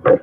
I've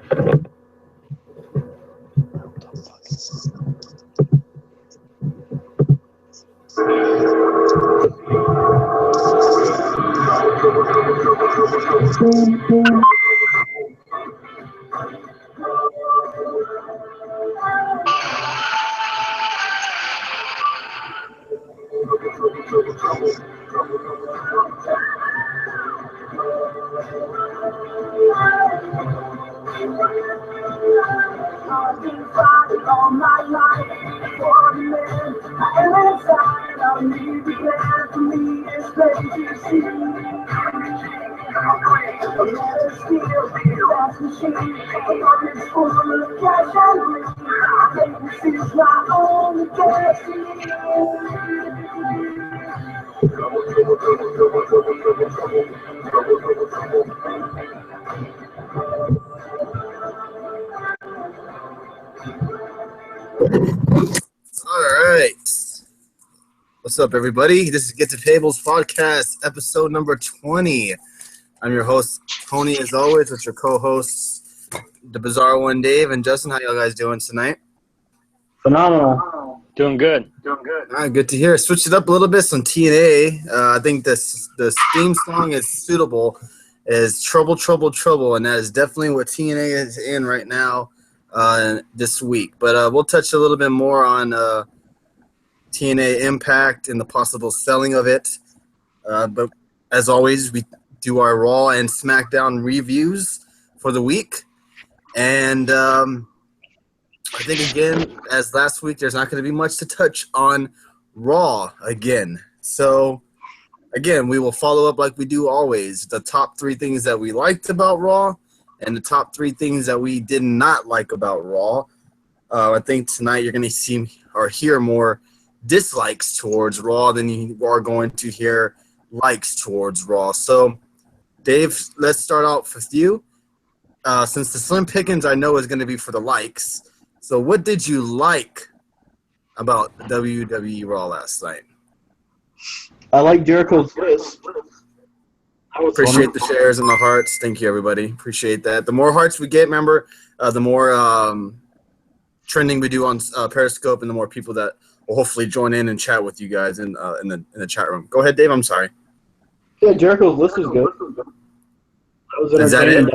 been fighting all my life for the man I am inside of me. The plan for me is ready to see. A letter still, fast machine, a pocket's full of cash and green. This is my only destiny. All right. What's up, everybody? This is Get to Tables Podcast, episode number 20. I'm your host, Tony, as always, with your co-hosts, the Bizarre One, Dave, and Justin. How y'all guys doing tonight? Phenomenal. Doing good. All right, good to hear. Switched it up a little bit, some TNA. I think the theme song is suitable, is Trouble, Trouble, Trouble, and that is definitely what TNA is in right now this week. But we'll touch a little bit more on TNA Impact and the possible selling of it. But as always, we do our Raw and SmackDown reviews for the week. And I think, again, as last week, there's not going to be much to touch on Raw again. So, again, we will follow up like we do always. The top 3 things that we liked about Raw and the top 3 things that we did not like about Raw. I think tonight you're going to see or hear more dislikes towards Raw than you are going to hear likes towards Raw. So, Dave, let's start off with you. Since the Slim Pickings I know is going to be for the likes, so what did you like about WWE Raw last night? I like Jericho's list. Appreciate the shares and the hearts. Thank you, everybody. Appreciate that. The more hearts we get, remember, the more trending we do on Periscope, and the more people that will hopefully join in and chat with you guys in the chat room. Go ahead, Dave. I'm sorry. Yeah, Jericho's list is good. Is that it?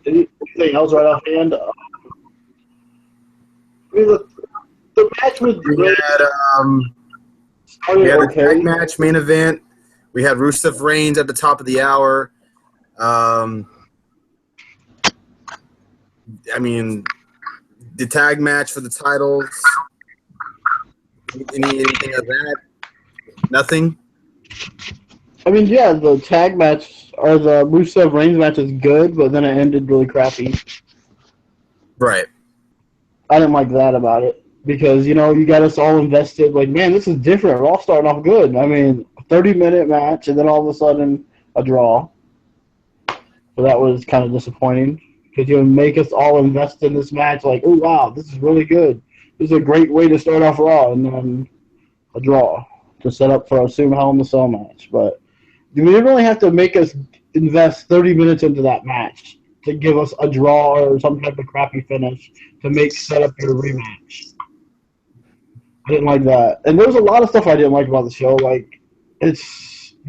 Anything else right offhand? I mean, the match was We great. had a tag match main event. We had Rusev Reigns at the top of the hour. I mean, the tag match for the titles. Anything of that? Nothing? I mean, yeah, the tag match or the Rusev Reigns match is good, but then it ended really crappy. Right. I didn't like that about it because, you know, you got us all invested. Like, man, this is different. We're all starting off good. I mean, a 30-minute match and then all of a sudden a draw. So that was kind of disappointing because you make us all invest in this match like, oh, wow, this is really good. This is a great way to start off Raw, and then a draw to set up for a Assume Hell in the Cell match. But you didn't really have to make us invest 30 minutes into that match to give us a draw or some type of crappy finish to set up your rematch. I didn't like that. And there was a lot of stuff I didn't like about the show. Like, but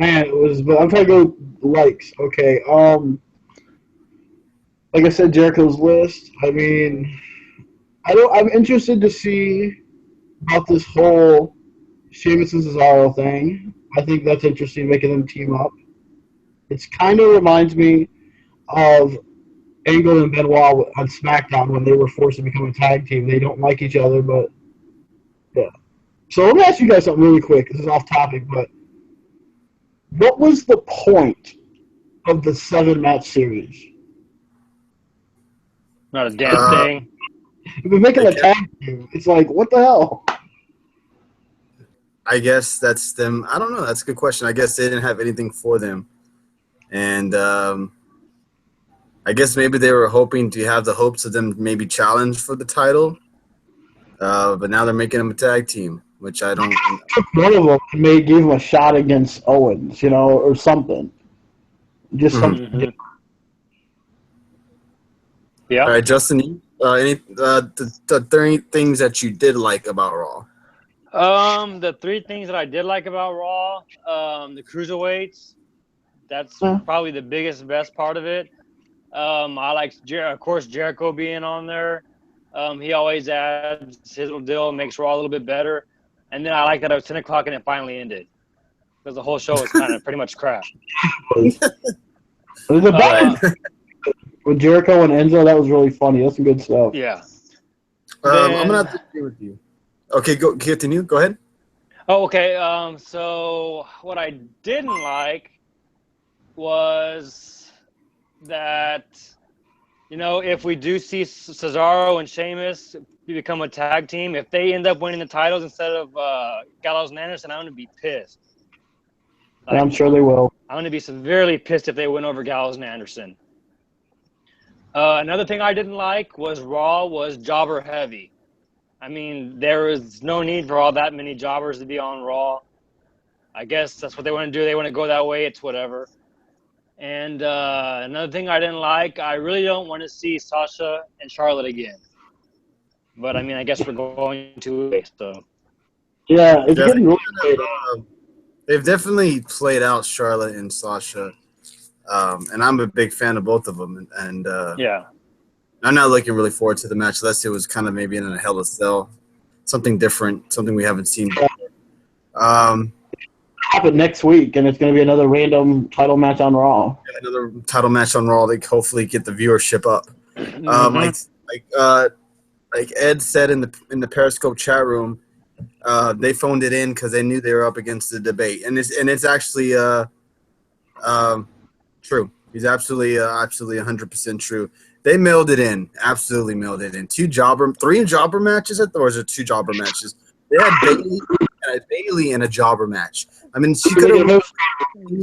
I'm trying to go likes. Okay. Like I said, Jericho's list. I mean, I'm interested to see about this whole Sheamus and Cesaro thing. I think that's interesting, making them team up. It kind of reminds me of Angle and Benoit on SmackDown when they were forced to become a tag team. They don't like each other, but yeah. So let me ask you guys something really quick. This is off topic, but what was the point of the 7-match series? Not a damn thing. You've been making a tag team. It's like, what the hell? I guess that's them. I don't know. That's a good question. I guess they didn't have anything for them. And I guess maybe they were hoping to have the hopes of them maybe challenge for the title. But now they're making them a tag team, which I don't. One of them gave him a shot against Owens, or something. Just Mhm. something. Mhm. Yeah. All right, Justin, any the 30 things that you did like about Raw? The 3 things that I did like about Raw, the cruiserweights. That's Yeah. probably the best part of it. I like, of course, Jericho being on there. He always adds his little deal, makes Raw a little bit better. And then I like that it was 10 o'clock and it finally ended because the whole show was kind of pretty much crap. It was a Uh, bad with Jericho and Enzo. That was really funny. That's some good stuff. yeah. I'm gonna Then, have to agree with you. Okay, go continue. Go ahead. oh, okay. So what I didn't like was that, if we do see Cesaro and Sheamus become a tag team, if they end up winning the titles instead of Gallows and Anderson, I'm going to be pissed. And I'm sure they will. I'm going to be severely pissed if they win over Gallows and Anderson. Another thing I didn't like was Raw was jobber heavy. I mean, there is no need for all that many jobbers to be on Raw. I guess that's what they want to do. They want to go that way. It's whatever. And another thing I didn't like, I really don't want to see Sasha and Charlotte again. But, I mean, I guess we're going to, so. Yeah, it's getting really late. They've definitely played out Charlotte and Sasha, and I'm a big fan of both of them. And Yeah. I'm not looking really forward to the match unless it was kind of maybe in a Hell in a Cell, something different, something we haven't seen before. Happen next week, and it's going to be another random title match on Raw. Another title match on Raw. They hopefully get the viewership up. Like Ed said in the Periscope chat room, they phoned it in because they knew they were up against the debate, and it's actually true. He's absolutely 100% true. They mailed it in, absolutely mailed it in. 3 jobber matches, or was it 2 jobber matches? They had Bailey in a jobber match. I mean, she could have.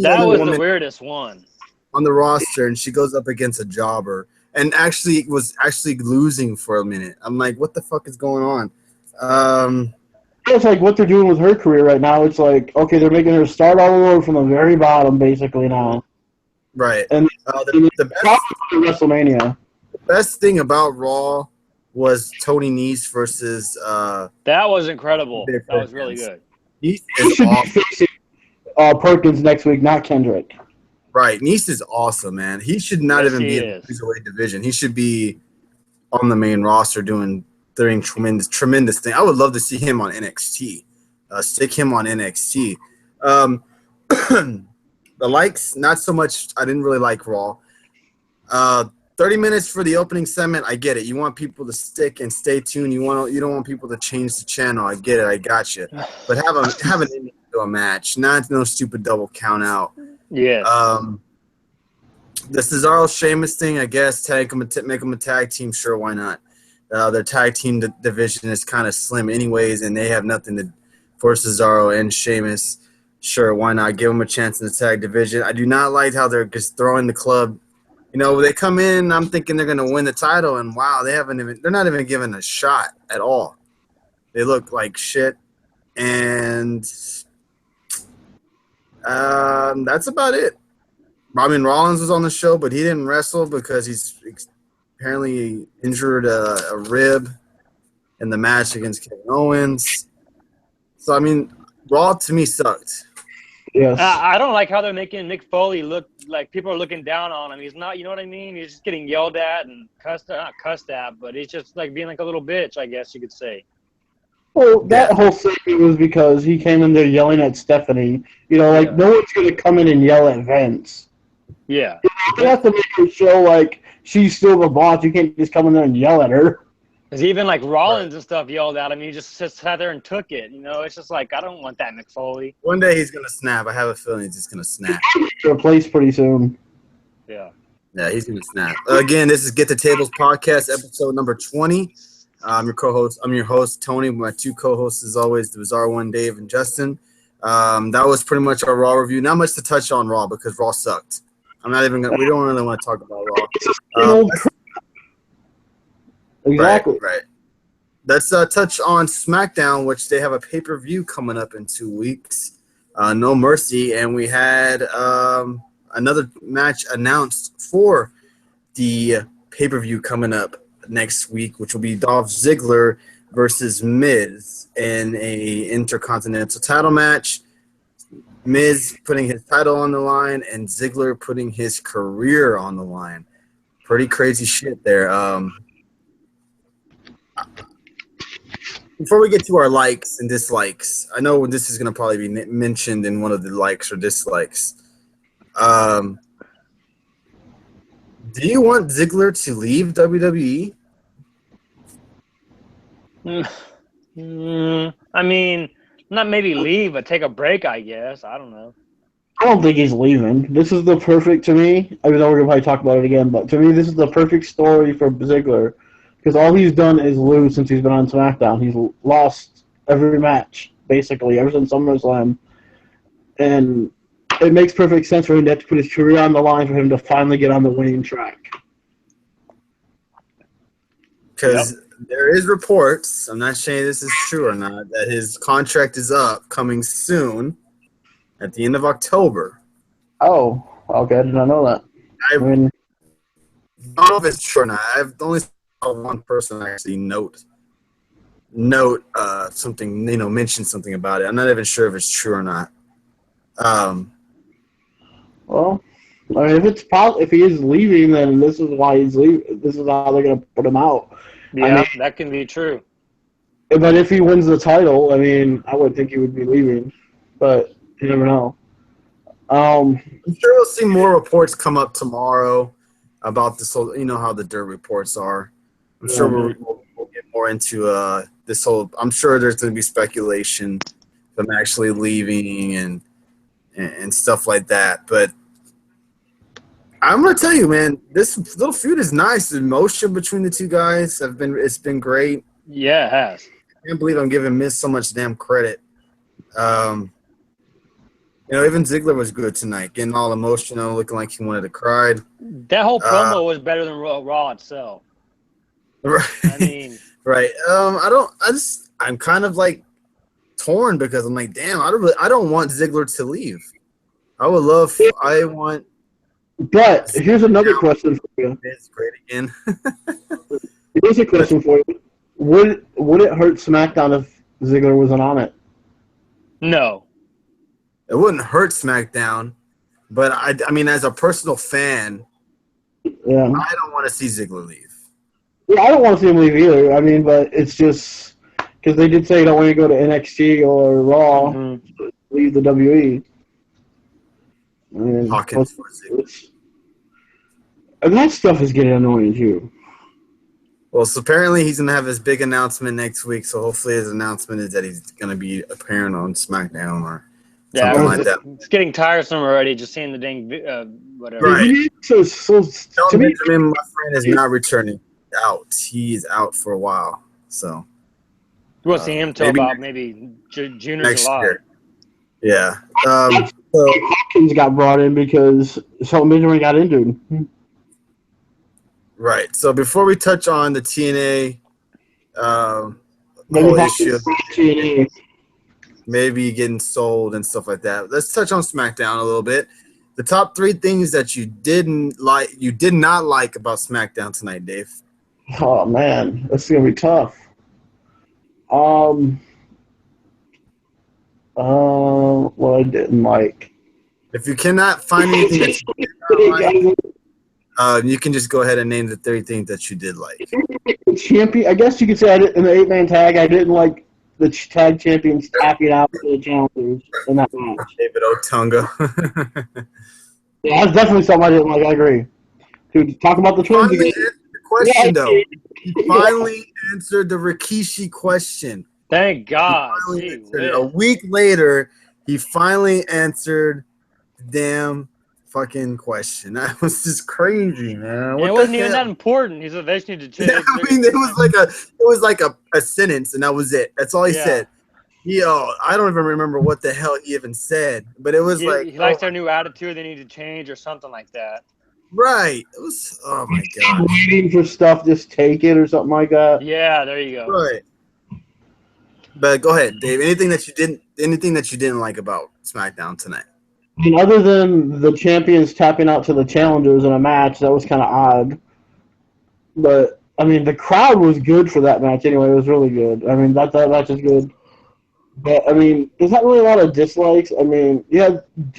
That was the weirdest one on the roster, and she goes up against a jobber, and was losing for a minute. I'm like, what the fuck is going on? It's like what they're doing with her career right now. It's like, okay, they're making her start all over from the very bottom, basically now. Right. And the WrestleMania. The best thing about Raw was Tony Nese versus. That was incredible. That was really good. Nese is awesome. Perkins next week, not Kendrick. Right. Nese is awesome, man. He should not even be in the cruiserweight division. He should be on the main roster doing tremendous thing. I would love to see him on NXT. Stick him on NXT. The likes, not so much. I didn't really like Raw. 30 minutes for the opening segment. I get it. You want people to stick and stay tuned. You don't want people to change the channel. I get it. I got you. But have an ending to a match, not no stupid double count out. Yeah. The Cesaro Sheamus thing, I guess, make them a tag team. Sure, why not? Their tag team division is kind of slim anyways, and they have nothing for Cesaro and Sheamus. Sure, why not? Give them a chance in the tag division. I do not like how they're just throwing the club. They come in, I'm thinking they're going to win the title, and wow, they're not even given a shot at all. They look like shit, and that's about it. I mean, Rollins was on the show, but he didn't wrestle because he's apparently injured a rib in the match against Kevin Owens. So, I mean, Raw to me sucked. Yes. I don't like how they're making Mick Foley look like people are looking down on him. He's not, you know what I mean? He's just getting yelled at and not cussed at, but he's just like being like a little bitch, I guess you could say. Well, that whole segment was because he came in there yelling at Stephanie. No one's going to come in and yell at Vince. Yeah. You have to make her show like she's still the boss. You can't just come in there and yell at her. Because even like Rollins and stuff yelled at him. He just sat there and took it. It's just like, I don't want that Mick Foley. One day he's going to snap. I have a feeling he's just going to snap. He's replaced pretty soon. Yeah. Yeah, he's going to snap. Again, this is Get the Tables Podcast, episode number 20. I'm your host, Tony. My 2 co-hosts, as always, the Bizarre One, Dave and Justin. That was pretty much our Raw review. Not much to touch on Raw because Raw sucked. We don't really want to talk about Raw. Exactly. Right. Let's touch on SmackDown, which they have a pay-per-view coming up in 2 weeks. No Mercy, and we had, I another match announced for the pay-per-view coming up next week, which will be Dolph Ziggler versus Miz in a Intercontinental title match. Miz putting his title on the line and Ziggler putting his career on the line. Pretty crazy shit there. Before we get to our likes and dislikes, I know this is going to probably be mentioned in one of the likes or dislikes. Do you want Ziggler to leave WWE? I mean, not maybe leave, but take a break, I guess. I don't know. I don't think he's leaving. This is the perfect, to me, I know we're going to probably talk about it again, but to me, this is the perfect story for Ziggler. Because all he's done is lose since he's been on SmackDown. He's lost every match, basically, ever since SummerSlam. And it makes perfect sense for him to have to put his career on the line for him to finally get on the winning track. Because there is reports, I'm not saying this is true or not, that his contract is up coming soon at the end of October. Oh, okay, I did not know that. I don't know if it's true or not. I've only saw one person actually note something, mention something about it. I'm not even sure if it's true or not. Well, I mean, if he is leaving, then this is why he's leaving. This is how they're going to put him out. Yeah, I mean, that can be true. But if he wins the title, I mean, I would think he would be leaving. But you never know. I'm sure we'll see more reports come up tomorrow about this whole, how the dirt reports are. I'm sure we'll get more into this whole. I'm sure there's going to be speculation of him actually leaving and stuff like that. But I'm going to tell you, man, this little feud is nice. The emotion between the two guys it's been great. Yeah, it has. I can't believe I'm giving Miz so much damn credit. Even Ziggler was good tonight, getting all emotional, looking like he wanted to cry. That whole promo was better than Raw itself. Right. I mean, right. I'm kind of like torn because I'm like, damn, I don't want Ziggler to leave. But here's another question for you. It's great again. Here's a question for you. Would it hurt SmackDown if Ziggler wasn't on it? No. It wouldn't hurt SmackDown, but I mean, as a personal fan, I don't want to see Ziggler leave. Yeah, I don't want to see him leave either. I mean, but it's just because they did say you don't want to go to NXT or Raw, leave the WWE. I mean, and that stuff is getting annoying too. Well, so apparently he's going to have his big announcement next week, so hopefully his announcement is that he's going to be appearing on SmackDown or something like that. It's getting tiresome already just seeing the dang whatever. Right. So to me, my friend is not returning out. He is out for a while, so. We won't see him till about maybe June or July. Year. Yeah. Hopkins got brought in because Shelton Benjamin got injured. Right. So before we touch on the TNA whole issue, maybe getting sold and stuff like that, let's touch on SmackDown a little bit. The top 3 things that you did not like about SmackDown tonight, Dave. Oh man, that's gonna be tough. What I didn't like. If you cannot find anything that you did not like, you can just go ahead and name the 3 things that you did like. Champion, I guess you could say in the 8-man tag, I didn't like the tag champions tapping out to the challengers in that match. David Otunga. Yeah, that's definitely something I didn't like. I agree. Dude, talk about the twins again. The question, though. He finally answered the Rikishi question. Thank God. A week later, he finally answered the damn fucking question. That was just crazy, man. It wasn't even that important. He said they just need to change. Yeah, I mean, it was like a sentence, and that was it. That's all he said. I don't even remember what the hell he even said, but it was he likes their new attitude. They need to change or something like that. Right. It was. Oh my God. Waiting for stuff, just take it or something like that. Yeah, there you go. Right. But go ahead, Dave. Anything that you didn't like about SmackDown tonight? I mean, other than the champions tapping out to the challengers in a match, that was kind of odd. But I mean, the crowd was good for that match anyway. It was really good. I mean, that match is good. But I mean, there's not really a lot of dislikes. I mean, yeah,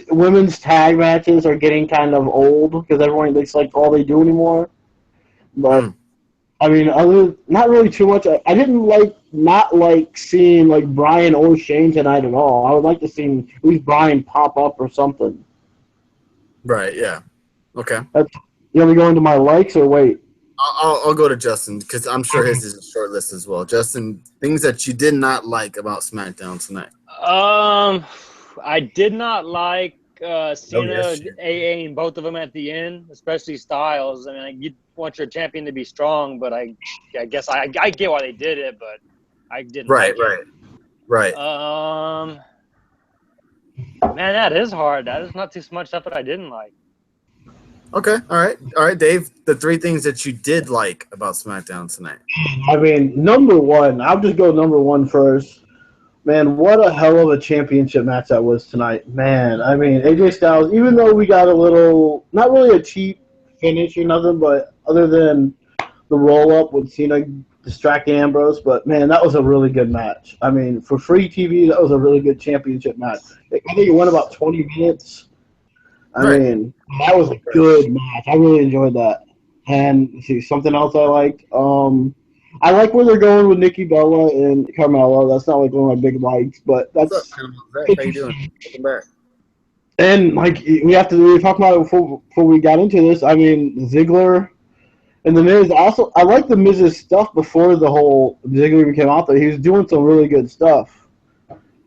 women's tag matches are getting kind of old because everyone it's like all they do anymore. But I mean, not really too much. I didn't not like seeing like Brian or Shane tonight at all. I would like to see at least Brian pop up or something. Right. Yeah. Okay. You want me to go into my likes or wait? I'll go to Justin because I'm sure his is a short list as well. Justin, things that you did not like about SmackDown tonight. I did not like Cena yes, AAing both of them at the end, especially Styles. I mean, you want your champion to be strong, but I guess I get why they did it, but I didn't like it. Right. Man, that is hard. That is not too much stuff that I didn't like. Okay. All right, Dave. The 3 things that you did like about SmackDown tonight. I mean, number one, I'll just go number one first. Man, what a hell of a championship match that was tonight. Man, I mean, AJ Styles, even though we got a little, not really a cheap finish or nothing, but other than the roll-up with Cena distracting Ambrose, but man, that was a really good match. I mean, for free TV, that was a really good championship match. I think it went about 20 minutes. I mean, that was a good match. I really enjoyed that. And see, something else I liked. I like where they're going with Nikki Bella and Carmella. That's not like one of my big likes, but that's. What's up, Zach? How you doing? Welcome back. And like we talked about it before we got into this. I mean, Ziggler and the Miz. Also, I like the Miz's stuff before the whole Ziggler came out there. He was doing some really good stuff.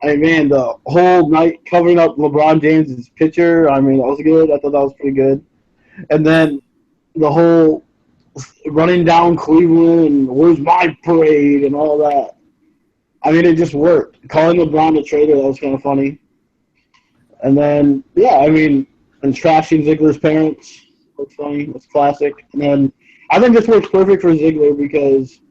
I mean, man, the whole night covering up LeBron James' picture, I mean, that was good. I thought that was pretty good. And then the whole running down Cleveland and where's my parade and all that. I mean, it just worked. Calling LeBron a traitor, that was kind of funny. And then, yeah, I mean, and trashing Ziggler's parents, that's funny. That's classic. And then I think this works perfect for Ziggler because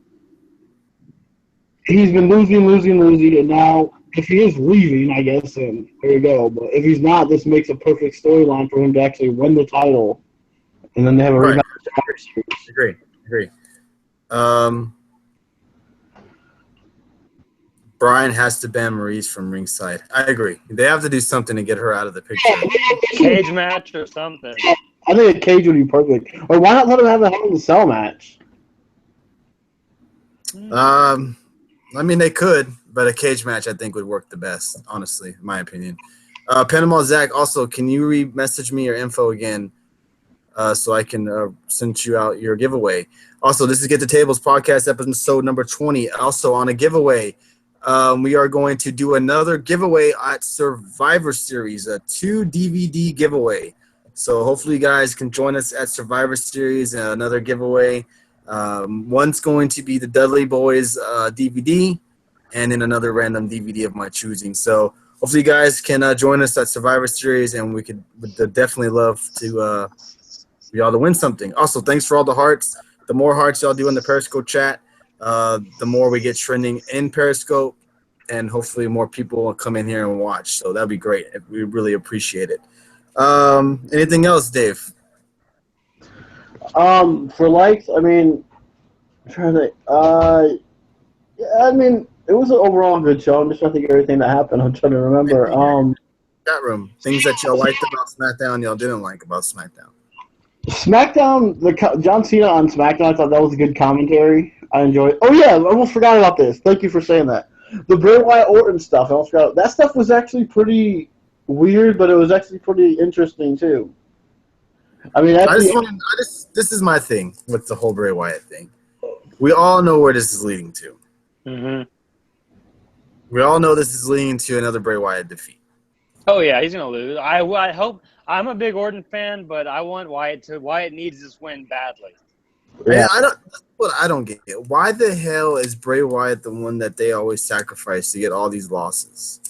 he's been losing, and now if he is leaving, I guess, then there you go. But if he's not, this makes a perfect storyline for him to actually win the title. And then they have a rematch. Agree. Brian has to ban Maurice from ringside. I agree. They have to do something to get her out of the picture. Cage match or something. I think a cage would be perfect. Or why not let him have a Hell in a Cell match? I mean, they could, but a cage match I think would work the best, honestly, in my opinion. Panama Zach, also, can you re-message me your info again so I can send you out your giveaway? Also, this is Get the Tables podcast, episode number 20. Also, on a giveaway, we are going to do another giveaway at Survivor Series, a 2 DVD giveaway. So hopefully you guys can join us at Survivor Series, another giveaway. One's going to be the Dudley Boys DVD, and then another random DVD of my choosing. So hopefully you guys can join us at Survivor Series, and would definitely love to for y'all to win something. Also, thanks for all the hearts. The more hearts y'all do in the Periscope chat, the more we get trending in Periscope, and hopefully more people will come in here and watch. So that'd be great. We really appreciate it. Anything else, Dave? For likes, I mean, I'm trying to think. Yeah, I mean, it was an overall good show. I'm just trying to think of everything that happened. I'm trying to remember. Chat room. Things that y'all liked about SmackDown, y'all didn't like about SmackDown. SmackDown, John Cena on SmackDown, I thought that was a good commentary. I enjoyed it. Oh, yeah, I almost forgot about this. Thank you for saying that. The Bray Wyatt Orton stuff, I almost forgot. That stuff was actually pretty weird, but it was actually pretty interesting, too. I mean, this is my thing with the whole Bray Wyatt thing. We all know where this is leading to. Mm-hmm. We all know this is leading to another Bray Wyatt defeat. Oh, yeah, he's going to lose. I hope. I'm a big Orton fan, but I want Wyatt to. Wyatt needs this win badly. Yeah. That's what I don't get. Why the hell is Bray Wyatt the one that they always sacrifice to get all these losses?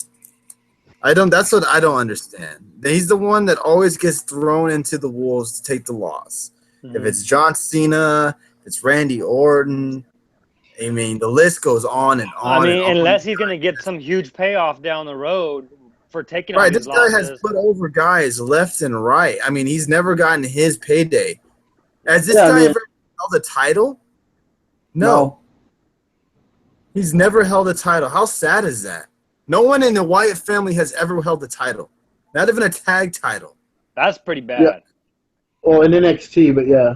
That's what I don't understand. He's the one that always gets thrown into the wolves to take the loss. Mm-hmm. If it's John Cena, if it's Randy Orton, I mean, the list goes on and on. I mean, unless he's going to get some huge payoff down the road, for taking all Right, these this guy has losses. put over guys left and right. I mean, he's never gotten his payday. Has this Yeah, I guy mean, ever held a title? no. He's never held a title. How sad is that? No one in the Wyatt family has ever held a title. Not even a tag title. That's pretty bad. Yeah. Well, in NXT, but yeah.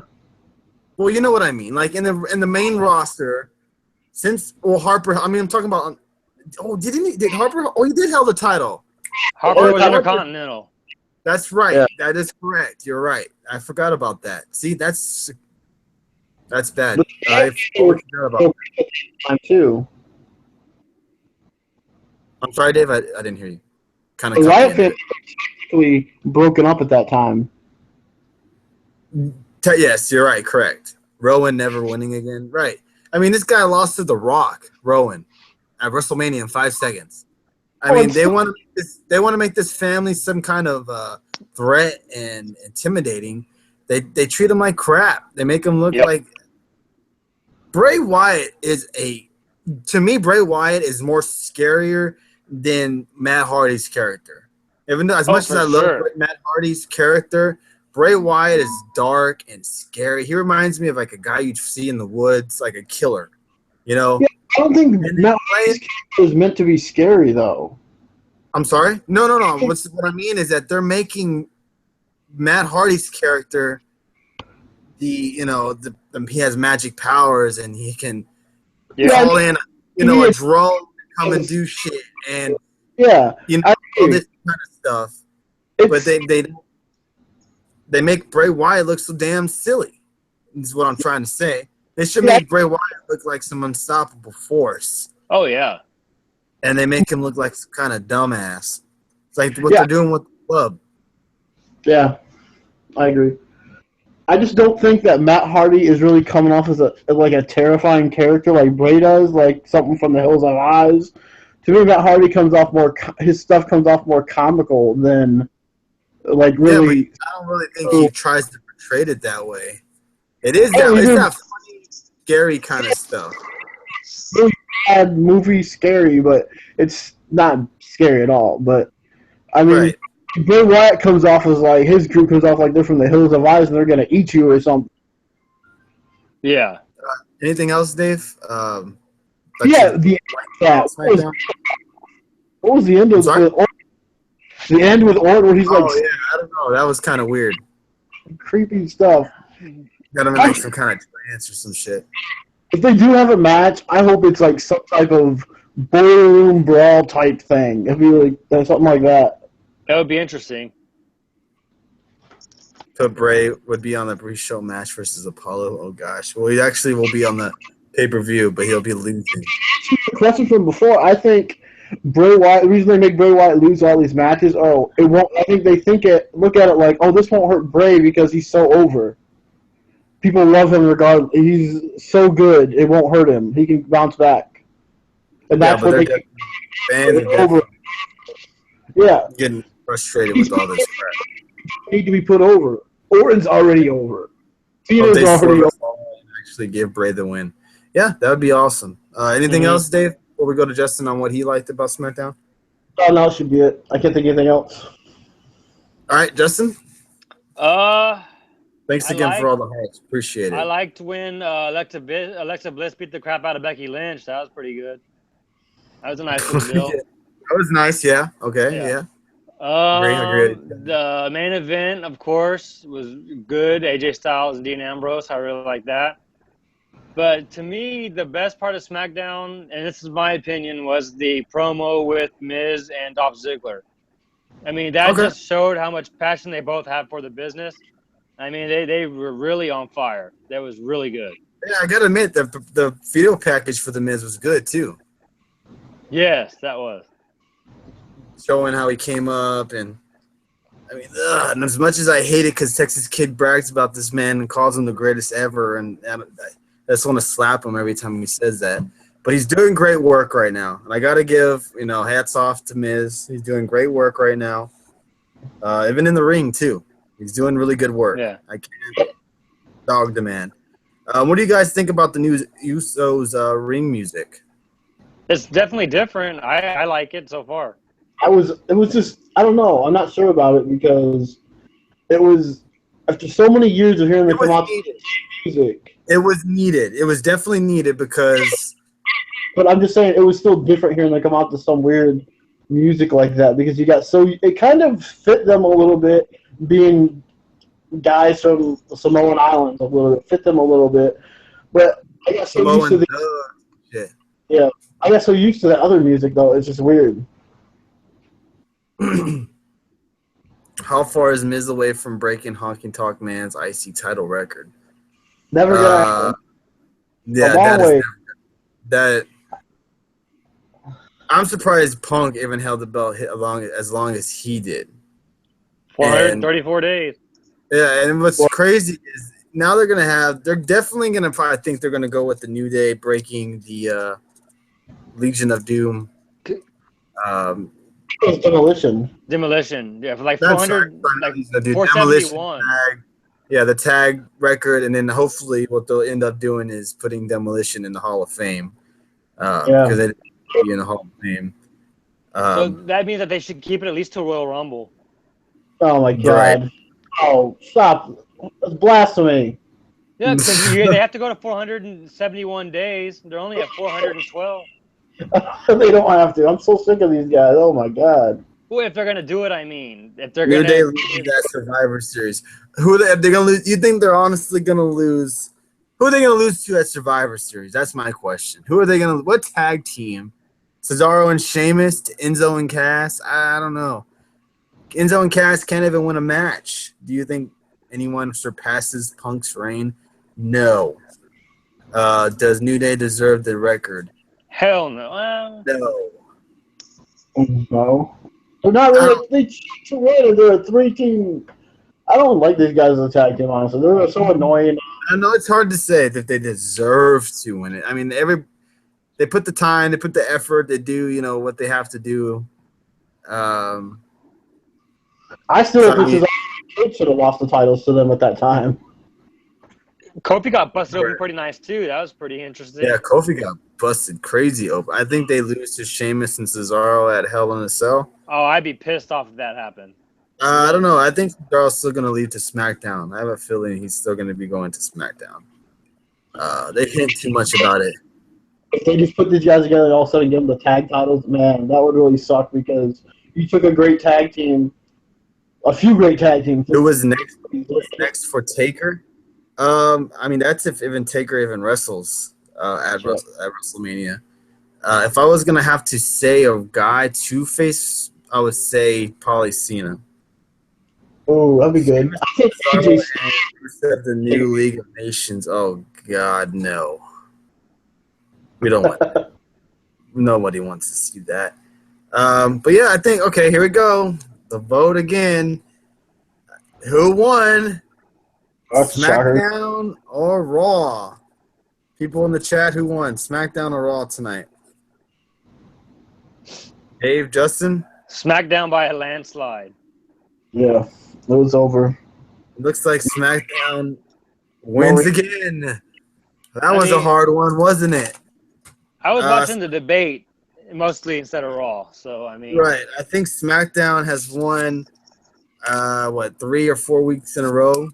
Well, you know what I mean. Like in the main roster, since Harper. I mean, I'm talking about. Oh, did Harper? Oh, he did held the title. Harper was Harper- Intercontinental. That's right. Yeah. That is correct. You're right. I forgot about that. See, that's bad. But I forgot about. Time too. I'm sorry, Dave. I didn't hear you. Kind The of. Wyatt family was actually broken up at that time. Yes, you're right. Correct. Rowan never winning again. Right. I mean, this guy lost to The Rock, Rowan, at WrestleMania in 5 seconds. I mean, they want to make this family some kind of threat and intimidating. They treat him like crap. They make him look like Bray Wyatt to me, Bray Wyatt is more scarier than Matt Hardy's character. Even though as much as I love Matt Hardy's character, Bray Wyatt is dark and scary. He reminds me of like a guy you'd see in the woods, like a killer. You know? Yeah, I don't think Matt Hardy's character is meant to be scary, though. I'm sorry? No. What I mean is that they're making Matt Hardy's character he has magic powers and he can call in, a drone, come and do shit and all this kind of stuff. But they make Bray Wyatt look so damn silly. Is what I'm trying to say. They should make Bray Wyatt look like some unstoppable force. Oh yeah. And they make him look like some kind of dumbass. It's like what they're doing with the club. Yeah, I agree. I just don't think that Matt Hardy is really coming off as a terrifying character like Bray does, like something from the Hills Have Eyes. To me, Matt Hardy his stuff comes off more comical than like really. Yeah, but I don't really think he tries to portray it that way. It's that funny, scary kind of stuff. Really bad movie scary, but it's not scary at all. But I mean, Bray Wyatt comes off as like his group comes off like they're from the Hills of Eyes and they're gonna eat you or something. Yeah. Anything else, Dave? What was the end of the end with Orton where he's like? Oh yeah, I don't know. That was kind of weird. Creepy stuff. Got him in like some kind of trance or some shit. If they do have a match, I hope it's like some type of ballroom brawl type thing. If you like something like that. That would be interesting. So Bray would be on the pre-show match versus Apollo. Oh gosh. Well, he actually will be on the pay-per-view, but he'll be losing. The question from before, I think Bray Wyatt. The reason they make Bray Wyatt lose all these matches, it won't. I think they look at it like, this won't hurt Bray because he's so over. People love him regardless. He's so good, it won't hurt him. He can bounce back, and that's what they fans over. Yeah, getting frustrated with all this crap. Need to be put over. Orton's already over. Cena's already over. Actually, give Bray the win. Yeah, that would be awesome. Anything else, Dave? Before we go to Justin on what he liked about SmackDown. Oh, no, that should be it. I can't think of anything else. All right, Justin. Thanks again for all the hype. Appreciate it. I liked when Alexa Bliss beat the crap out of Becky Lynch. That was pretty good. That was a nice little deal. That was nice, yeah. Okay, yeah. Agree. The main event, of course, was good. AJ Styles and Dean Ambrose. I really like that. But to me, the best part of SmackDown, and this is my opinion, was the promo with Miz and Dolph Ziggler. I mean, that just showed how much passion they both have for the business. I mean, they were really on fire. That was really good. Yeah, I gotta admit, the video package for the Miz was good too. Yes, that was. Showing how he came up, and I mean, and as much as I hate it because Texas Kid brags about this man and calls him the greatest ever, and I just want to slap him every time he says that. But he's doing great work right now, and I gotta give hats off to Miz. He's doing great work right now, even in the ring too. He's doing really good work. Yeah, I can't dog the man. What do you guys think about the new Usos ring music? It's definitely different. I like it so far. It was just, I don't know. I'm not sure about it because it was after so many years of hearing them It come was out needed. with music. It was needed. It was definitely needed because But I'm just saying it was still different hearing them come out to some weird music like that because it kind of fit them a little bit being guys from Samoan Islands a little bit, fit them a little bit. But I got so used to Samoan the shit. yeah, I got so used to that other music though. It's just weird. How far is Miz away from breaking Honky Tonk Man's IC title record? Never gonna happen. Yeah, A long way. That. I'm surprised Punk even held the belt as long as he did. 434 days. Yeah, and what's crazy is now they're definitely gonna probably think they're gonna go with the New Day breaking the Legion of Doom. Demolition. Yeah, for like That's 400, like Demolition 471. tag. Yeah, the tag record, and then hopefully what they'll end up doing is putting Demolition in the Hall of Fame. Because they didn't be in the Hall of Fame. So that means that they should keep it at least to Royal Rumble. Oh my god! Right. Oh, stop! That's blasphemy. Yeah, because they have to go to 471 days. They're only at 412. They don't have to. I'm so sick of these guys. Oh my god. Well, if they're gonna do it, I mean, if they're New gonna Day lose that Survivor Series, who are they gonna lose? You think they're honestly gonna lose? Who are they gonna lose to at Survivor Series? That's my question. Who are they gonna? What tag team? Cesaro and Sheamus to Enzo and Cass? I don't know. Enzo and Cass can't even win a match. Do you think anyone surpasses Punk's reign? No. Does New Day deserve the record? Hell no. No. No. They're not really. They to win. They're a 3-team. I don't like these guys as a tag team, honestly. They're so annoying. I know it's hard to say that they deserve to win it. I mean, they put the time, they put the effort, they do, what they have to do. I still think Cesaro should have lost the titles to them at that time. Kofi got busted open pretty nice too. That was pretty interesting. Yeah, Kofi got busted crazy open. I think they lose to Sheamus and Cesaro at Hell in a Cell. Oh, I'd be pissed off if that happened. I don't know. I think Cesaro's still going to leave to SmackDown. I have a feeling he's still going to be going to SmackDown. They hint too much about it. If they just put these guys together and all of a sudden give them the tag titles, man, that would really suck because you took a great tag team, a few great tag teams. Who was next? Next for Taker? I mean, that's if even Taker even wrestles at WrestleMania. If I was gonna have to say a guy to face, I would say probably Cena. Oh, that'd be good. I think AJ the new League of Nations. Oh God, no. We don't want that. Nobody wants to see that. But yeah, I think here we go. The vote again. Who won? SmackDown or Raw? People in the chat, who won? SmackDown or Raw tonight? Dave, Justin? SmackDown by a landslide. Yeah, it was over. Looks like SmackDown wins again. That was a hard one, wasn't it? I was watching the debate mostly instead of Raw, so I mean. Right. I think SmackDown has won, 3 or 4 weeks in a row.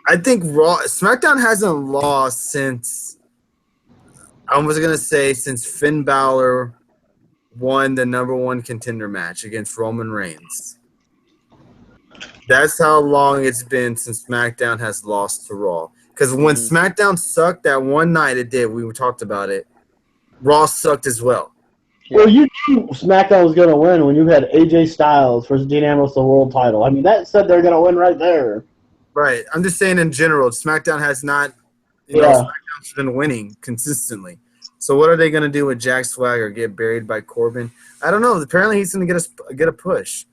I think SmackDown hasn't lost since, I was going to say, since Finn Balor won the number 1 contender match against Roman Reigns. That's how long it's been since SmackDown has lost to Raw. Because when SmackDown sucked that one night it did, we talked about it, Raw sucked as well. Well, you knew SmackDown was going to win when you had AJ Styles versus Dean Ambrose the world title. I mean, that said they're going to win right there. Right. I'm just saying in general, SmackDown has not, SmackDown's been winning consistently. So what are they going to do with Jack Swagger? Get buried by Corbin? I don't know. Apparently he's going to get a push.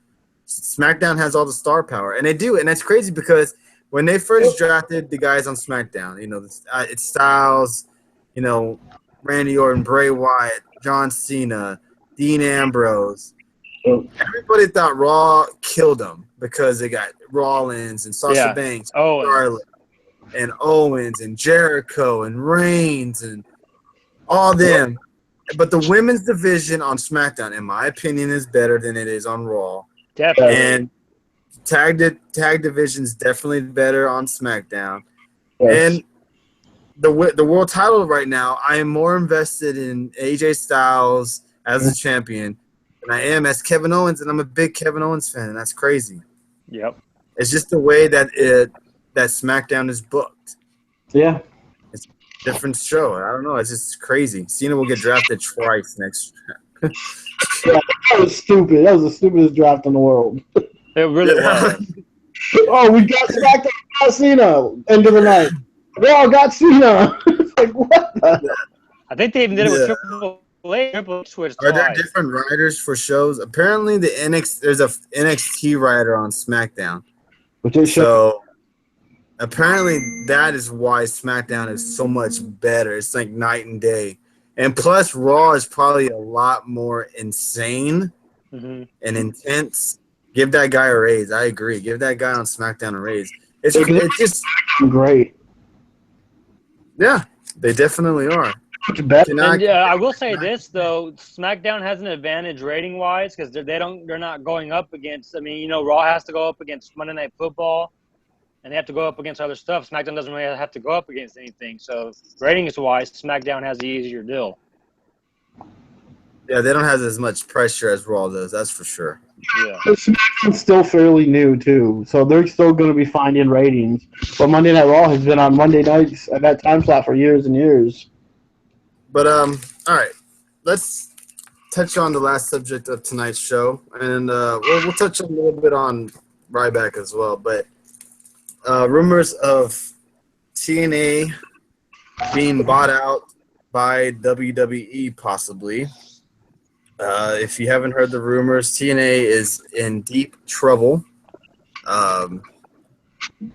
SmackDown has all the star power, and they do. And that's crazy because when they first drafted the guys on SmackDown, it's Styles, Randy Orton, Bray Wyatt, John Cena, Dean Ambrose. Everybody thought Raw killed them because they got Rollins and Sasha Banks, Charlotte, and Owens and Jericho and Reigns and all them. but the women's division on SmackDown, in my opinion, is better than it is on Raw. Definitely. And tag division's definitely better on SmackDown. Yes. And the world title right now, I am more invested in AJ Styles as a champion than I am as Kevin Owens, and I'm a big Kevin Owens fan, and that's crazy. Yep. It's just the way that SmackDown is booked. Yeah. It's a different show. I don't know. It's just crazy. Cena will get drafted twice next. Yeah, that was stupid. That was the stupidest draft in the world. It really was. Oh, we got SmackDown, got Cena. End of the night. Raw got Cena. It's like, what the? I think they even did it with Triple H switched Are there twice. different writers for shows? Apparently, there's a NXT writer on SmackDown. Which is So apparently that is why SmackDown is so much better. It's like night and day. And plus, Raw is probably a lot more insane and intense. Give that guy a raise. I agree. Give that guy on SmackDown a raise. It's just great. Yeah, they definitely are. Much better. And I will say this though, SmackDown has an advantage rating wise because they're not going up against. I mean, you know, Raw has to go up against Monday Night Football, and they have to go up against other stuff. SmackDown doesn't really have to go up against anything. So ratings wise, SmackDown has the easier deal. Yeah, they don't have as much pressure as Raw does. That's for sure. Yeah. SmackDown's still fairly new too, so they're still going to be finding ratings. But Monday Night Raw has been on Monday nights at that time slot for years and years. But all right, let's touch on the last subject of tonight's show, and we'll touch a little bit on Ryback as well. But rumors of TNA being bought out by WWE possibly. If you haven't heard the rumors, TNA is in deep trouble.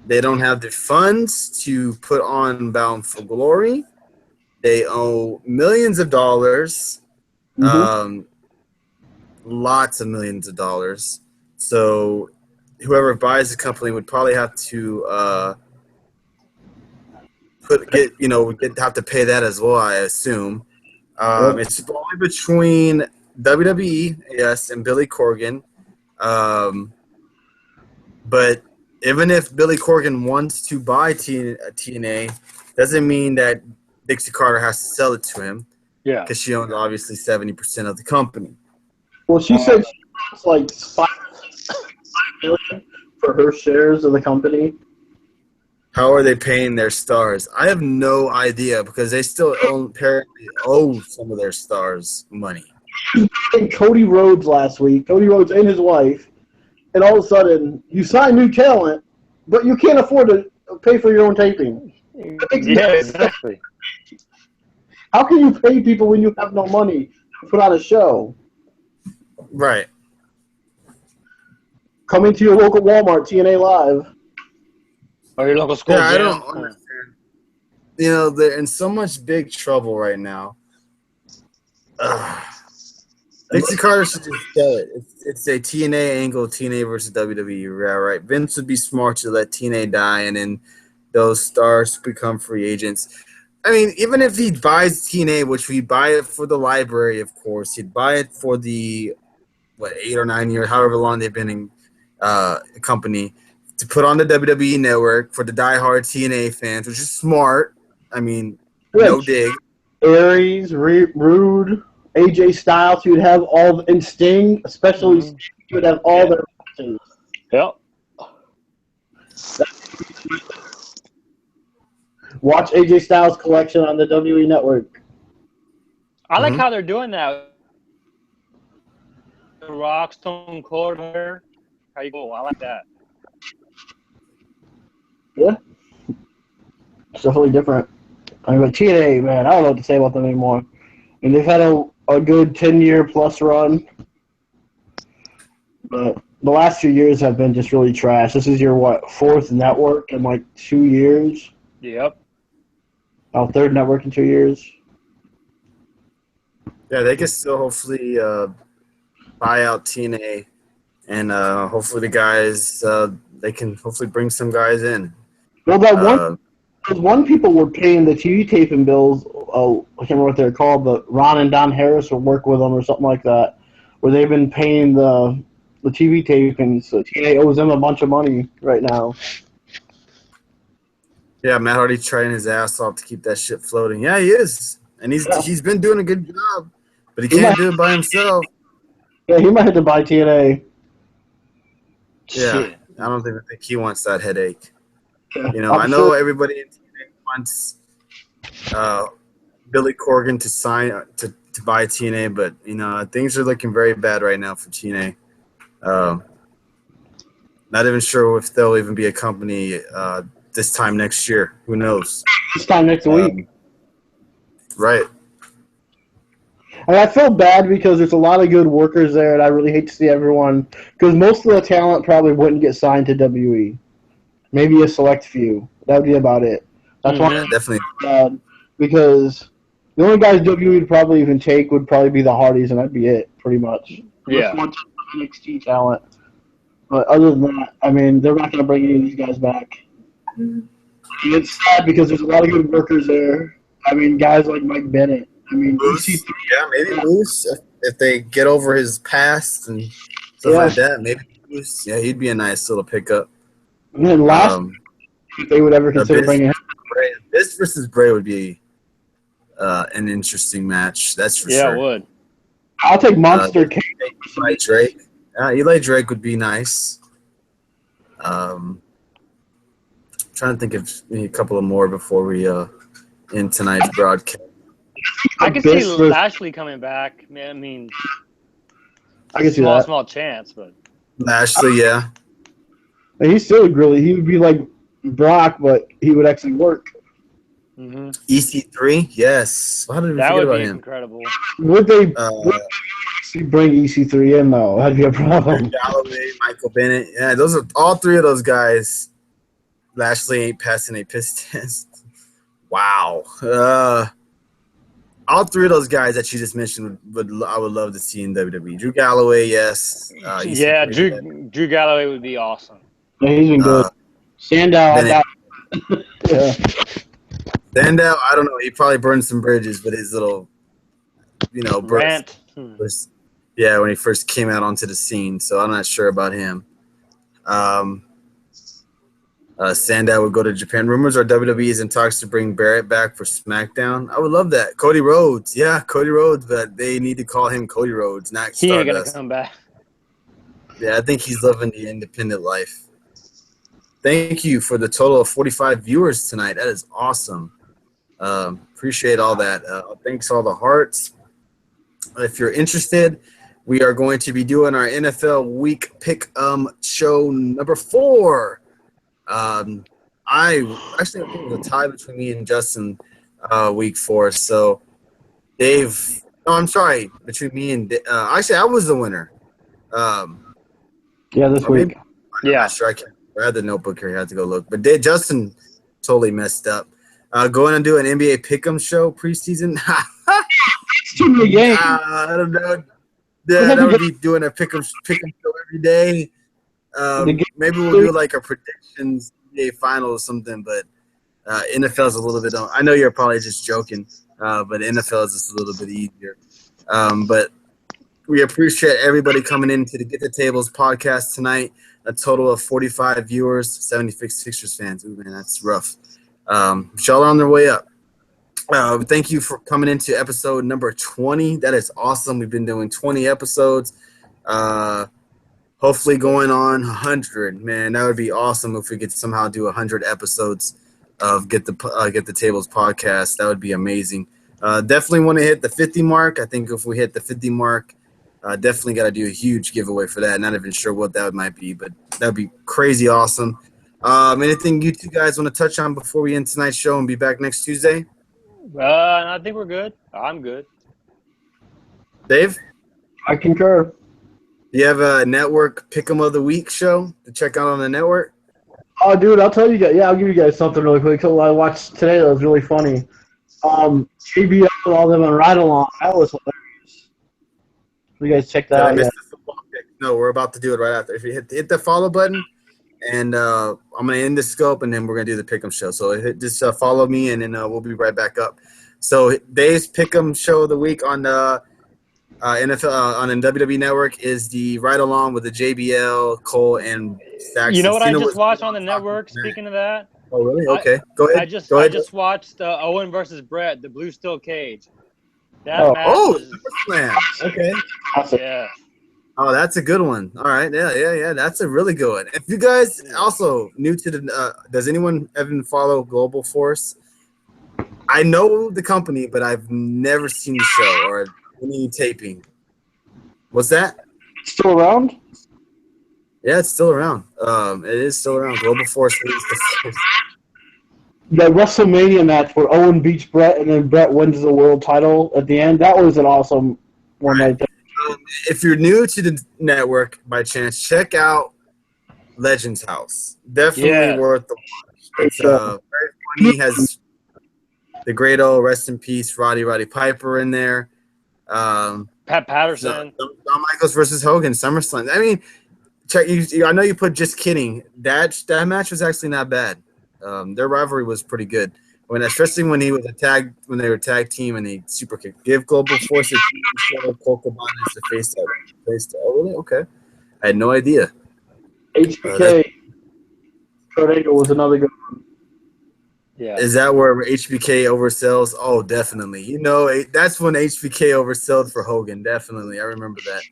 They don't have the funds to put on Bound for Glory. They owe millions of dollars, lots of millions of dollars. So whoever buys the company would probably have to have to pay that as well, I assume. It's probably between WWE, yes, and Billy Corgan. But even if Billy Corgan wants to buy TNA, doesn't mean that Dixie Carter has to sell it to him. Yeah. Because she owns obviously 70% of the company. Well, she said she wants like $5 million for her shares of the company. How are they paying their stars? I have no idea because they still apparently owe some of their stars money. Cody Rhodes last week, Cody Rhodes and his wife, and all of a sudden you sign new talent, but you can't afford to pay for your own taping. Yeah, exactly. How can you pay people when you have no money to put on a show? Right. Coming to your local Walmart, TNA Live. Or your local school. Yeah, I don't understand. You know, they're in so much big trouble right now. Dixie Carter should just sell it. It's a TNA angle, TNA versus WWE. Yeah, right. Vince would be smart to let TNA die, and then those stars become free agents. I mean, even if he buys TNA, which we buy it for the library, of course, he'd buy it for the 8 or 9 years, however long they've been in a company, to put on the WWE network for the diehard TNA fans, which is smart. I mean, no dig. Aries, Rude, AJ Styles, you'd have all, and Sting, especially Sting, you would have all their matches. Yep. Watch AJ Styles' collection on the WWE Network. I like how they're doing that. The Rock, Stone Cold, how you go? I like that. Yeah. It's definitely different. I mean, but TNA, man, I don't know what to say about them anymore. I mean, they've had a good 10-year plus run. But the last few years have been just really trash. This is your, fourth network in, 2 years? Yep. Third network in 2 years. Yeah, they can still hopefully buy out TNA, and hopefully the guys they can hopefully bring some guys in. Well, one people were paying the TV taping bills I can't remember what they're called, but Ron and Don Harris will work with them or something like that, where they've been paying the TV tapings. So TNA owes them a bunch of money right now. Yeah, Matt Hardy's trying his ass off to keep that shit floating. Yeah, he is, and he's been doing a good job, but he can't do it by himself. Yeah, he might have to buy TNA. Yeah, Shit. I don't even think he wants that headache. Yeah, You know, I know everybody in TNA wants Billy Corgan to sign to buy TNA, but you know things are looking very bad right now for TNA. Not even sure if they'll even be a company this time next year. Who knows? This time next week. Right. And I feel bad because there's a lot of good workers there, and I really hate to see everyone, because most of the talent probably wouldn't get signed to WWE. Maybe a select few. That would be about it. That's why Yeah, definitely. I'm sad, because the only guys WWE would probably even take would probably be the Hardys, and that'd be it, pretty much. Yeah. Much NXT talent. But other than that, I mean, they're not going to bring any of these guys back. And it's sad because there's a lot of good workers there. I mean, guys like Mike Bennett. I mean, Moose. EC3. Yeah, maybe Moose if they get over his past and stuff like that. Maybe Moose. Yeah, he'd be a nice little pickup. And then last, if they would ever consider bringing him. This versus Bray would be an interesting match. That's for sure. Yeah, it would. I'll take Monster King. Eli Drake. Eli Drake would be nice. Trying to think of a couple of more before we end tonight's broadcast. I can see Lashley coming back. I mean, I can see that. Small chance, but Lashley, yeah. And he's still really. He would be like Brock, but he would actually work. Mm-hmm. EC3, yes. How did we That forget would about be him? incredible. Would they actually bring EC3 in though? That'd be a problem. Galloway, Michael Bennett. Yeah, those are all three of those guys. Lashley ain't passing a piss test. Wow. All three of those guys that you just mentioned I would love to see in WWE. Drew Galloway, yes. Yeah, Drew Galloway would be awesome. Yeah, he's been good. Sandow, I got. Yeah. Sandow, I don't know. He probably burned some bridges with his little, Rant. Yeah, when he first came out onto the scene. So I'm not sure about him. Sandow would go to Japan. Rumors are WWE is in talks to bring Barrett back for SmackDown. I would love that. Cody Rhodes. Yeah, Cody Rhodes, but they need to call him Cody Rhodes, not Stardust. He ain't going to come back. Yeah, I think he's living the independent life. Thank you for the total of 45 viewers tonight. That is awesome. Appreciate all that. Thanks all the hearts. If you're interested, we are going to be doing our NFL Week Pick show number 4. I think it was a tie between me and Justin week 4. So Dave, between me and actually I was the winner. This week. Yeah, sure. I had the notebook here. I had to go look, but Justin totally messed up. Going to do an NBA Pick'em show preseason. Too many games. I don't know. Yeah, that would be doing a Pick'em show every day. Maybe we'll do like a predictions NBA final or something, but NFL is a little bit. I know you're probably just joking, but NFL is just a little bit easier. But we appreciate everybody coming in to the Get the Tables podcast tonight. A total of 45 viewers, 76 Sixers fans. Ooh, man, that's rough. Y'all are on their way up. Thank you for coming into episode number 20. That is awesome. We've been doing 20 episodes. Hopefully going on 100. Man, that would be awesome if we could somehow do 100 episodes of Get the Tables podcast. That would be amazing. Definitely want to hit the 50 mark. I think if we hit the 50 mark, definitely got to do a huge giveaway for that. Not even sure what that might be, but that would be crazy awesome. Anything you two guys want to touch on before we end tonight's show and be back next Tuesday? I think we're good. I'm good. Dave? I concur. You have a network Pick'em of the Week show to check out on the network? Oh, dude, I'll tell you guys. Yeah, I'll give you guys something really quick. So I watched today that was really funny. JBL and all them on Ride Along. That was hilarious. You guys check that out. The football pick? No, we're about to do it right after. If you hit the follow button, and I'm going to end the scope, and then we're going to do the Pick'em show. So just follow me, and then we'll be right back up. So Dave's Pick'em show of the week on the NFL on the WWE Network is the Ride Along with the JBL, Cole, and Saxon. You know what I Cena just was watched on the talking network? about that. Speaking of that, Oh, really? I Okay. Go I ahead. just Go I ahead. just watched Owen versus Brett, the Blue Steel Cage. That Oh. match Oh, was SummerSlam. Okay. yeah. Oh, that's a good one. All right. Yeah. That's a really good one. If you guys also new to the, does anyone ever follow Global Force? I know the company, but I've never seen the show or any taping. What's that? Still around? Yeah, it's still around. It is still around. Global Force leads the Force. The WrestleMania match where Owen beats Brett and then Brett wins the world title at the end. That was an awesome one right there. If you're new to the network by chance, check out Legends House. Definitely Yes. worth the watch. It's very funny. Has the great old rest in peace Roddy Piper in there. Pat Patterson. Shawn Michaels versus Hogan, SummerSlam. I mean, check. I know you put just kidding. That match was actually not bad. Their rivalry was pretty good. Especially when he was when they were tag team and he super kicked. Give Global Force a TV show. Cole Cabana is the face that. Oh, really? Okay. I had no idea. HBK. Kurt Angle was another good one. Yeah. Is that where HBK oversells? Oh, definitely. You know, that's when HBK oversold for Hogan. Definitely. I remember that.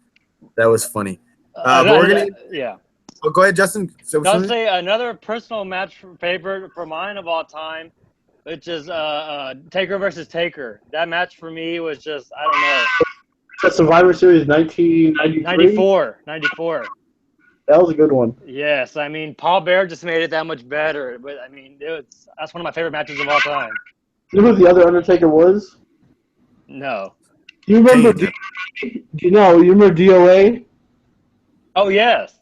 That was funny. But we're going to – yeah. Oh, go ahead, Justin. I'll say another personal match favorite for mine of all time, which is Taker versus Taker. That match for me was just, I don't know. The Survivor Series 1993? 94. That was a good one. Yes, I mean, Paul Bear just made it that much better. But, I mean, that's one of my favorite matches of all time. You know who the other Undertaker was? No. You remember you remember DOA? Oh, yes.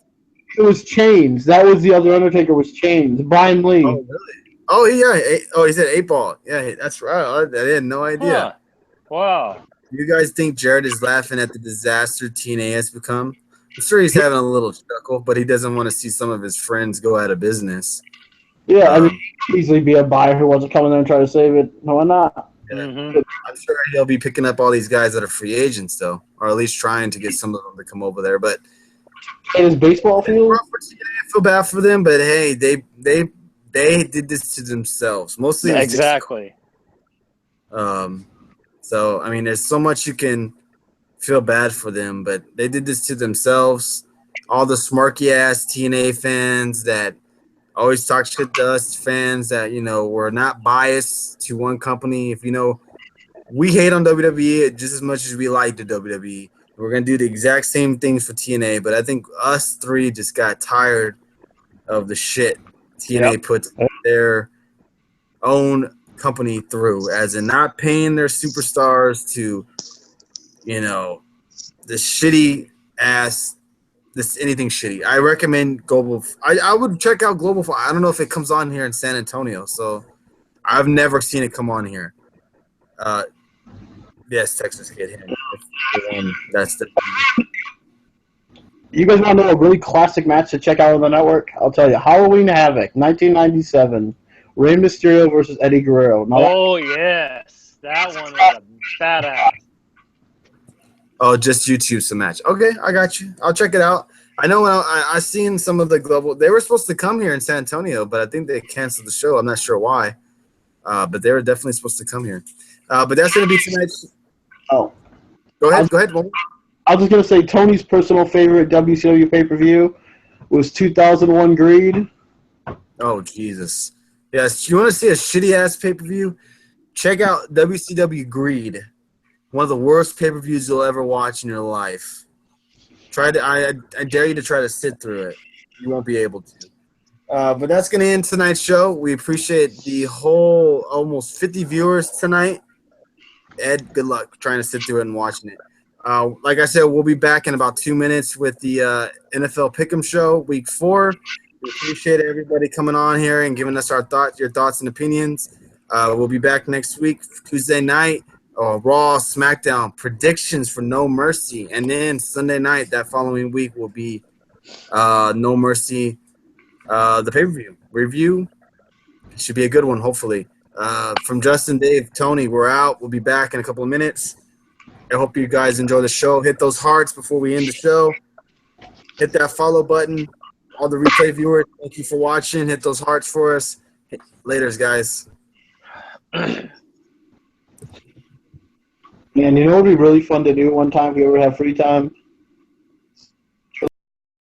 It was Chains. That was the other Undertaker was Chains. Brian Lee. Oh, really? Oh, yeah. He said 8-Ball. Yeah, that's right. I had no idea. Huh. Wow. You guys think Jared is laughing at the disaster TNA has become? I'm sure he's having a little chuckle, but he doesn't want to see some of his friends go out of business. Yeah, I mean, easily be a buyer who wants to come in there and try to save it. No, why not? Yeah. Mm-hmm. I'm sure he'll be picking up all these guys that are free agents, though, or at least trying to get some of them to come over there. But in his baseball field, I feel bad for them, but hey, they did this to themselves. Mostly, Exactly. So I mean, there's so much you can feel bad for them, but they did this to themselves. All the smarky ass TNA fans that always talk shit to us fans that, we're not biased to one company. If we hate on WWE just as much as we like the WWE. We're going to do the exact same things for TNA, but I think us three just got tired of the shit TNA puts their own company through, as in not paying their superstars to, the shitty ass, anything shitty. I recommend Global. I would check out Global. I don't know if it comes on here in San Antonio, so I've never seen it come on here. Yes, Texas Kid. That's the. you guys want to know a really classic match to check out on the network? I'll tell you. Halloween Havoc, 1997. Rey Mysterio versus Eddie Guerrero. Now, Yes. That one was a badass. Oh, just YouTube's a match. Okay, I got you. I'll check it out. I know when I seen some of the Global. They were supposed to come here in San Antonio, but I think they canceled the show. I'm not sure why. But they were definitely supposed to come here. But that's going to be tonight's. Oh. Go ahead. I was just going to say Tony's personal favorite WCW pay-per-view was 2001 Greed. Oh, Jesus. Yes, you want to see a shitty-ass pay-per-view? Check out WCW Greed. One of the worst pay-per-views you'll ever watch in your life. I dare you to try to sit through it. You won't be able to. But that's going to end tonight's show. We appreciate the whole almost 50 viewers tonight. Ed, good luck trying to sit through it and watching it. Like I said, we'll be back in about 2 minutes with the NFL Pick'em Show, Week 4. We appreciate everybody coming on here and giving us your thoughts and opinions. We'll be back next week, Tuesday night. Raw, SmackDown, predictions for No Mercy. And then Sunday night, that following week, will be No Mercy, the pay-per-view review. It should be a good one, hopefully. From Justin, Dave, Tony, we're out. We'll be back in a couple of minutes. I hope you guys enjoy the show. Hit those hearts before we end the show. Hit that follow button. All the replay viewers, thank you for watching. Hit those hearts for us. Laters, guys. Man, you know what would be really fun to do one time if you ever have free time?